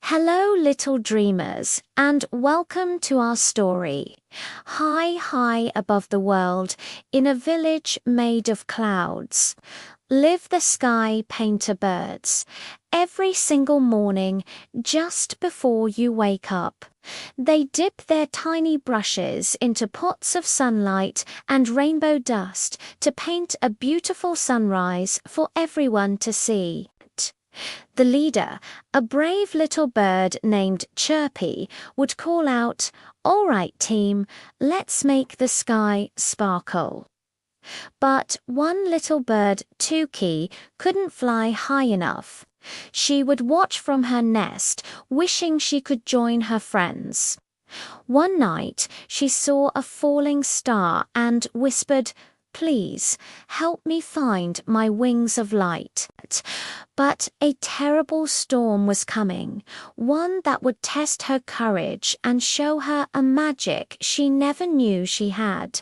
Hello, little dreamers, and welcome to our story. High, high above the world, in a village made of clouds, live the sky painter birds. Every single morning, just before you wake up, they dip their tiny brushes into pots of sunlight and rainbow dust to paint a beautiful sunrise for everyone to see. The leader, a brave little bird named Chirpy, would call out, "All right, team, let's make the sky sparkle." But one little bird, Tuki, couldn't fly high enough. She would watch from her nest, wishing she could join her friends. One night, she saw a falling star and whispered, "Please, help me find my wings of light." But a terrible storm was coming, one that would test her courage and show her a magic she never knew she had.